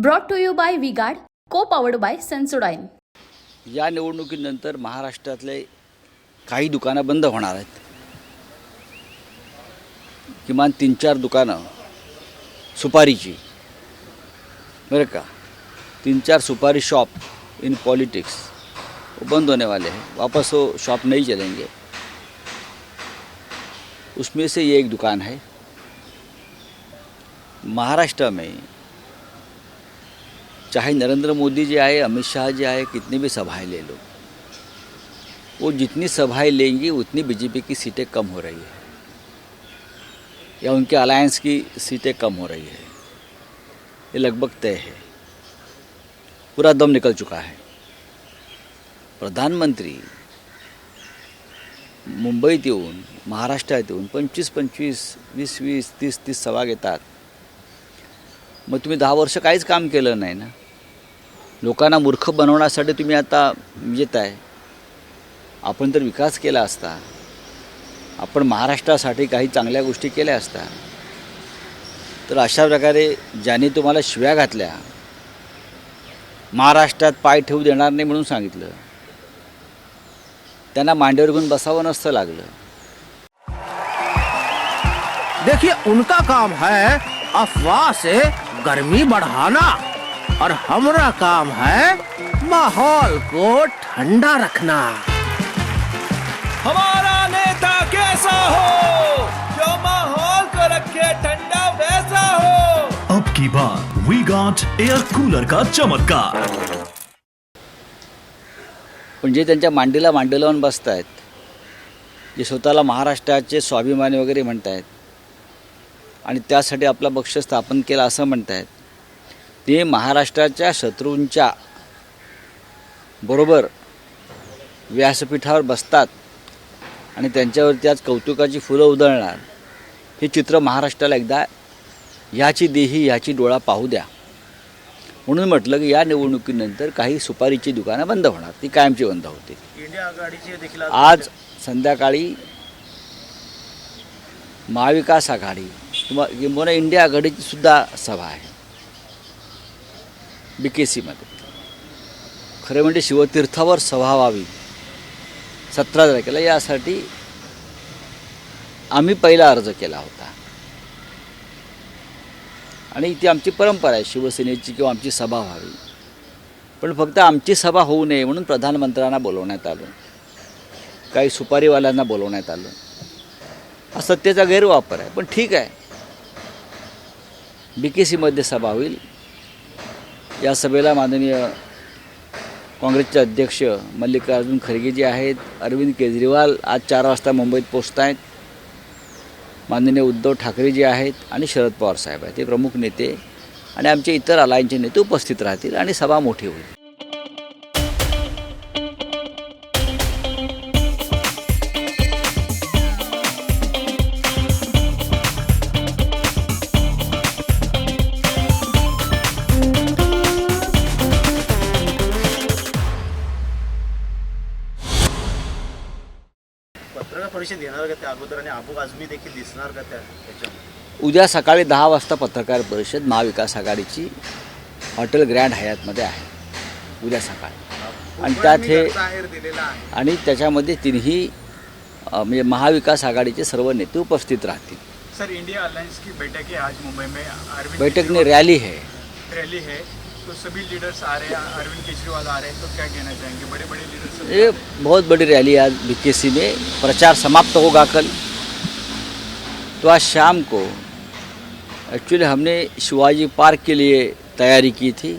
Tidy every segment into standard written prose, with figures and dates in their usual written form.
Brought to you by V-Guard, co powered bye Sensodyne. या निवडणुकीनंतर महाराष्ट्रातले काही दुकानं बंद होणार आहेत. किमान 3-4 दुकानं सुपारीची, बरं का, 3-4 सुपारी शॉप इन पॉलिटिक्स वो बंद होने वाले हैं. वापस वो शॉप नहीं चलेंगे. उसमें से ये एक दुकान है. महाराष्ट्र में चाहे नरेंद्र मोदी जी आए, अमित शाह जी आए, कितनी भी सभाएं ले लो, वो जितनी सभाएं लेंगी उतनी बीजेपी की सीटें कम हो रही है या उनके अलायंस की सीटें कम हो रही है. ये लगभग तय है. पूरा दम निकल चुका है. प्रधानमंत्री मुंबईत येऊन, महाराष्ट्रात येऊन 25-25, 20-20, 30-30 सभा घेतात. मग तुम्ही 10 वर्ष काहीच काम केलं नाही ना. लोकांना मूर्ख बनवण्यासाठी तुम्ही आता येत आहे. आपण तर विकास केला असता, आपण महाराष्ट्रासाठी काही चांगल्या गोष्टी केल्या असता, तर अशा प्रकारे ज्यांनी तुम्हाला शिव्या घातल्या, महाराष्ट्रात पाय ठेवू देणार नाही म्हणून सांगितलं, त्यांना मांडीवर घेऊन बसावं नसतं लागलं. देखिए, उनका काम है अफवाह से गर्मी बढ़ाना और हमारा काम है माहौल को ठंडा रखना. हमारा नेता कैसा हो जो माहौल को रखे ठंडा वैसा हो. अब की बार वी गॉट एयर कूलर का चमत्कार. पण जे त्यांच्या मांडीला मांडी लावून बसत आहेत, जे स्वतःला महाराष्ट्राचे स्वाभिमानी वगैरे म्हणत आहेत आणि त्यासाठी आपला पक्ष स्थापन केला असं म्हणत आहेत, ते महाराष्ट्राच्या शत्रूंच्या बरोबर व्यासपीठावर बसतात आणि त्यांच्यावरती आज कौतुकाची फुलं उधळणार. हे चित्र महाराष्ट्राला एकदा ह्याची देही ह्याची डोळा पाहू द्या. म्हणून म्हटलं की या निवडणुकीनंतर काही सुपारीची दुकानं बंद होणार, ती कायमची बंद होती. इंडिया आघाडीचे देखील आज संध्याकाळी महाविकास आघाडी किंवा इंडिया आघाडीची सुद्धा सभा आहे BKCमध्ये. खरं म्हणजे शिवतीर्थावर सभा व्हावी 17 तारखेला, यासाठी आम्ही पहिला अर्ज केला होता आणि ती आमची परंपरा आहे शिवसेनेची किंवा आमची सभा व्हावी. पण फक्त आमची सभा होऊ नये म्हणून प्रधानमंत्र्यांना बोलवण्यात आलं, काही सुपारीवाल्यांना बोलवण्यात आलं. हा सत्तेचा गैरवापर आहे. पण ठीक आहे, BKCमध्ये सभा होईल. या सभेला माननीय काँग्रेसचे अध्यक्ष मल्लिकार्जुन खरगे जे आहेत, अरविंद केजरीवाल आज 4 वाजता मुंबईत पोचत आहेत, माननीय उद्धव ठाकरे जे आहेत आणि शरद पवार साहेब आहेत, ते प्रमुख नेते आणि आमचे इतर अलायन्सचे नेते उपस्थित राहतील आणि सभा मोठी होईल. पत्रकार परिषद येणार का त्या अगोदर आणि अबू आझमी देखील दिसणार का त्याच्यामध्ये? उद्या सकाळी 10 वाजता पत्रकार परिषद महाविकास आघाडीची हॉटेल ग्रँड हयातमध्ये आहे उद्या सकाळी. आणि त्यात हे जाहीर दिलेला आहे आणि त्याच्यामध्ये तिन्ही म्हणजे महाविकास आघाडीचे सर्व नेते उपस्थित राहतील. सर, इंडिया अलायंस की बैठक है आज मुंबई में. अरविंद बैठक में रैली है. रैली है, तो सभी लीडर्स आ रहे हैं. अरविंद केजरीवाल आ रहे हैं, तो क्या कहना चाहेंगे? बड़े बड़े लीडर्स. ये बहुत बड़ी रैली आज BKC में. प्रचार समाप्त होगा कल. तो आज शाम को एक्चुअली हमने शिवाजी पार्क के लिए तैयारी की थी.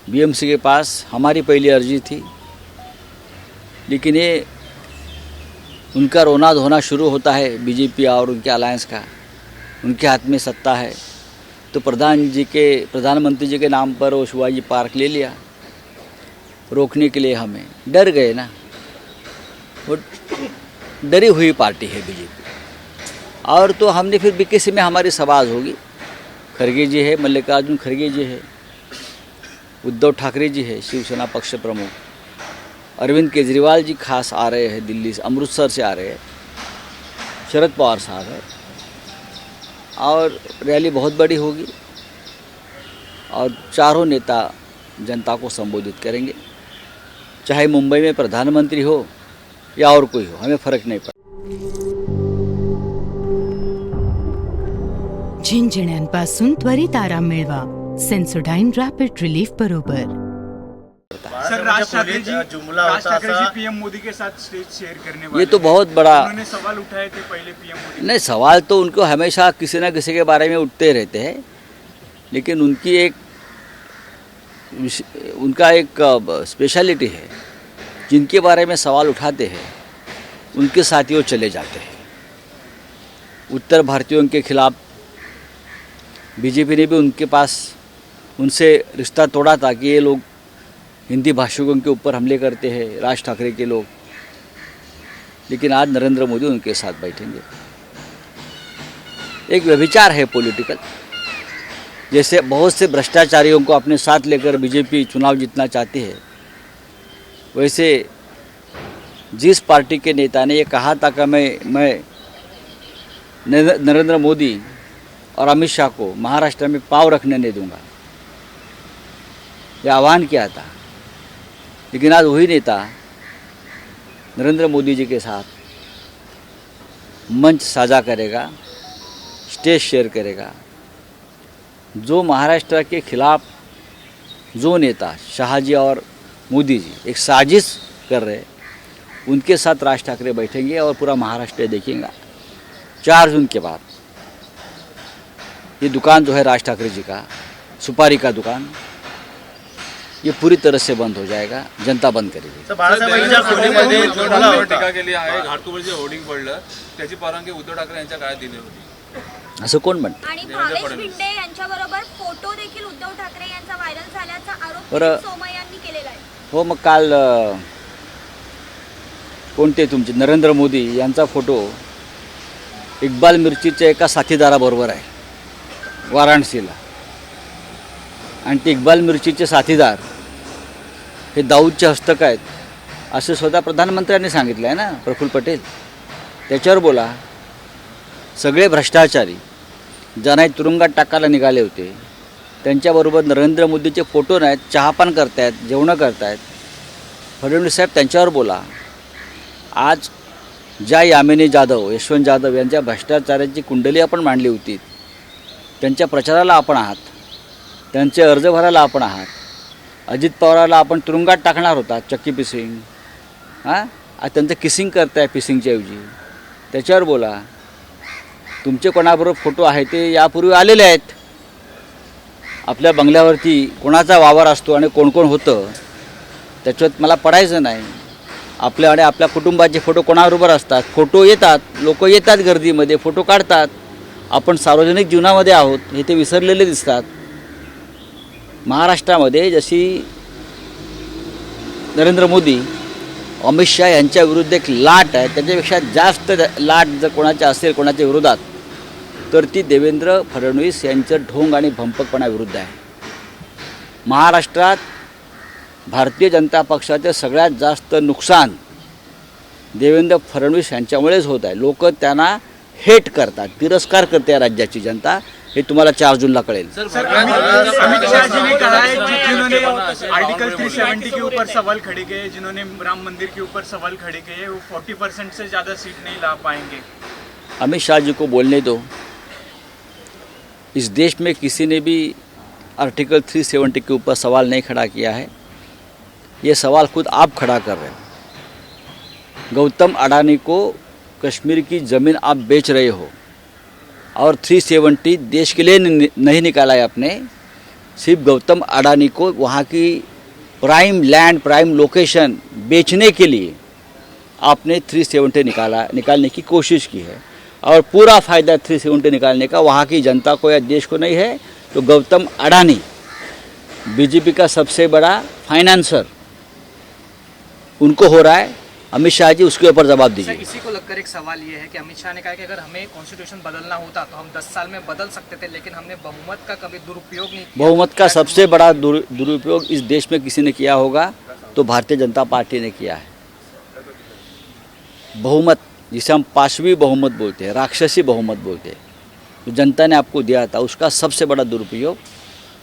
BMC के पास हमारी पहली अर्जी थी, लेकिन ये उनका रोना धोना शुरू होता है BJP और उनके अलायंस का. उनके हाथ में सत्ता है, तो प्रधानमंत्री जी के नाम पर वो शिवाजी पार्क ले लिया. रोकने के लिए हमें डर गए ना. वो डरी हुई पार्टी है BJP. और तो हमने फिर BKC में हमारी सभा आज होगी. खरगे जी है, मल्लिकार्जुन खरगे जी है, उद्धव ठाकरे जी है शिवसेना पक्ष प्रमुख, अरविंद केजरीवाल जी खास आ रहे हैं दिल्ली से, अमृतसर से आ रहे हैं, शरद पवार साहब है और रैली बहुत बड़ी होगी और चारों नेता जनता को संबोधित करेंगे, चाहे मुंबई में प्रधानमंत्री हो या और कोई हो, हमें फ़र्क नहीं पड़ता। झिंझण्यांपासून त्वरित आराम मिळवा. सेन्सोडाइन रॅपिड रिलीफ बरोबर. सर, राज ठाकरे जी पीएम मोदी के साथ स्टेज शेयर करने वाले ये तो बहुत बड़ा, उन्होंने सवाल उठाए थे पहले पीएम मोदी। नहीं, सवाल तो उनको हमेशा किसी न किसी के बारे में उठते रहते हैं, लेकिन उनका एक स्पेशलिटी है, जिनके बारे में सवाल उठाते हैं उनके साथ ही वो चले जाते हैं। उत्तर भारतीयों के खिलाफ बीजेपी ने भी उनसे रिश्ता तोड़ा था कि ये लोग हिंदी भाषिकों के ऊपर हमले करते हैं, राज ठाकरे के लोग, लेकिन आज नरेंद्र मोदी उनके साथ बैठेंगे। एक व्यभिचार है पॉलिटिकल, जैसे बहुत से भ्रष्टाचारियों को अपने साथ लेकर बीजेपी चुनाव जीतना चाहती है, वैसे जिस पार्टी के नेता ने ये कहा था कि मैं नरेंद्र मोदी और अमित शाह को महाराष्ट्र में पाँव रखने नहीं दूंगा, यह आह्वान किया था, लेकिन आज वही नेता नरेंद्र मोदी जी के साथ मंच साझा करेगा, स्टेज शेयर करेगा। जो महाराष्ट्र के खिलाफ जो नेता शाहजी और मोदी जी एक साजिश कर रहे, उनके साथ राज ठाकरे बैठेंगे और पूरा महाराष्ट्र देखेंगे। 4 जून के बाद ये दुकान जो है राज ठाकरे जी का, सुपारी का दुकान, ये पूरी तरह से बंद हो जाएगा, जनता बंद करेगी। टीका केली आहे, घाटकोपर जे होर्डिंग पडलं त्याची परवानगी उद्धव ठाकरे यांच्या काळात दिली होती, असं कोण म्हणतं? आणि भावेश भिंडे यांच्याबरोबर फोटो देखील उद्धव ठाकरे यांचा व्हायरल झाल्याचा आरोप बरं. सोमय्या यांनी केलेला आहे. हो, मग काल कोणते तुमचे नरेंद्र मोदी यांचा फोटो इक्बाल मिर्चीच्या एका साथीदाराबरोबर आहे वाराणसीला, आणि ते इक्बाल मिर्चीचे साथीदार हे दाऊदचे हस्तक आहेत असे स्वतः प्रधानमंत्र्यांनी सांगितलं आहे ना, प्रफुल्ल पटेल. त्याच्यावर बोला. सगळे भ्रष्टाचारी ज्यांना तुरुंगात टाकायला निघाले होते त्यांच्याबरोबर नरेंद्र मोदीचे फोटो नाहीत, चहापान करतायत, जेवणं करतायत. फडणवीस साहेब त्यांच्यावर बोला. आज ज्या यामिनी जाधव, यशवंत जाधव यांच्या भ्रष्टाचाराची कुंडली आपण मांडली होती, त्यांच्या प्रचाराला आपण आहात, त्यांचे अर्ज भरायला आपण आहात. अजित पवाराला आपण तुरुंगात टाकणार होता, चक्की पिसिंग, आज त्यांचं किसिंग करताय पिसिंगच्या ऐवजी. त्याच्यावर बोला. तुमचे कोणाबरोबर फोटो आहे ते यापूर्वी आलेले आहेत. आपल्या बंगल्यावरती कोणाचा वावर असतो आणि कोण कोण होतं त्याच्यात मला पडायचं नाही. आपल्या आणि आपल्या कुटुंबाचे फोटो कोणाबरोबर असतात, फोटो येतात, लोक येतात गर्दीमध्ये, फोटो काढतात. आपण सार्वजनिक जीवनामध्ये आहोत हे ते विसरलेले दिसतात. महाराष्ट्रामध्ये जशी नरेंद्र मोदी, अमित शाह यांच्या विरुद्ध एक लाट आहे, त्याच्यापेक्षा जास्त लाट जर कोणाच्या असेल कोणाच्या विरोधात, तर ती देवेंद्र फडणवीस यांचं ढोंग आणि भंपकपणाविरुद्ध आहे. महाराष्ट्रात भारतीय जनता पक्षाचे सगळ्यात जास्त नुकसान देवेंद्र फडणवीस यांच्यामुळेच होत आहे. लोक त्यांना हेट करतात, तिरस्कार करते राज्याची जनता. हे तुम्हाला 4 जूनला कळेल. सर, अमित शाह जी ने कहा है कि जिन्होंने आर्टिकल 370 के ऊपर सवाल खड़े किए, जिन्होंने राम मंदिर के ऊपर सवाल खड़े किए, वो 40% से ज़्यादा सीट नहीं ला पाएंगे. अमित शाह जी को बोलने दो. इस देश में किसी ने भी आर्टिकल 370 के ऊपर सवाल नहीं खड़ा किया है. ये सवाल खुद आप खड़ा कर रहे हो. गौतम अडानी को कश्मीर की ज़मीन आप बेच रहे हो, और 370 देश के लिए नहीं निकाला है आपने. सिर्फ गौतम अडानी को वहाँ की प्राइम लैंड, प्राइम लोकेशन बेचने के लिए आपने 370 निकालने की कोशिश की है, और पूरा फ़ायदा 370 निकालने का वहाँ की जनता को या देश को नहीं है. तो गौतम अडानी बीजेपी का सबसे बड़ा फाइनेंसर, उनको हो रहा है. अमित शाह जी उसके ऊपर जवाब दीजिए. इसी को लगकर एक सवाल ये है कि अमित शाह ने कहा कि अगर हमें कॉन्स्टिट्यूशन बदलना होता तो हम 10 साल में बदल सकते थे, लेकिन हमने बहुमत का कभी दुरुपयोग नहीं किया. बहुमत का सबसे बड़ा दुरुपयोग इस देश में किसी ने किया होगा तो भारतीय जनता पार्टी ने किया है. बहुमत, जिसे हम पाशवी बहुमत बोलते हैं, राक्षसी बहुमत बोलते हैं, तो जनता ने आपको दिया था, उसका सबसे बड़ा दुरुपयोग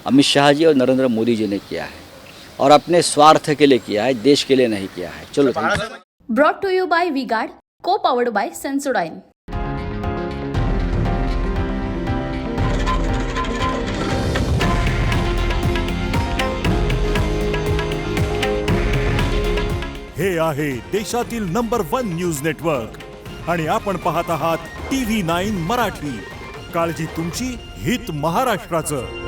अमित शाह जी और नरेंद्र मोदी जी ने किया है और अपने स्वार्थ के लिए किया है, देश के लिए नहीं किया है। चलो thank you. Brought to you by V-Guard, co powered bye Sensodyne. हे आहे देशातील नंबर 1 न्यूज नेटवर्क आणि आपण पाहत आहात TV9 मराठी। काळजी तुमची, हित महाराष्ट्राचं।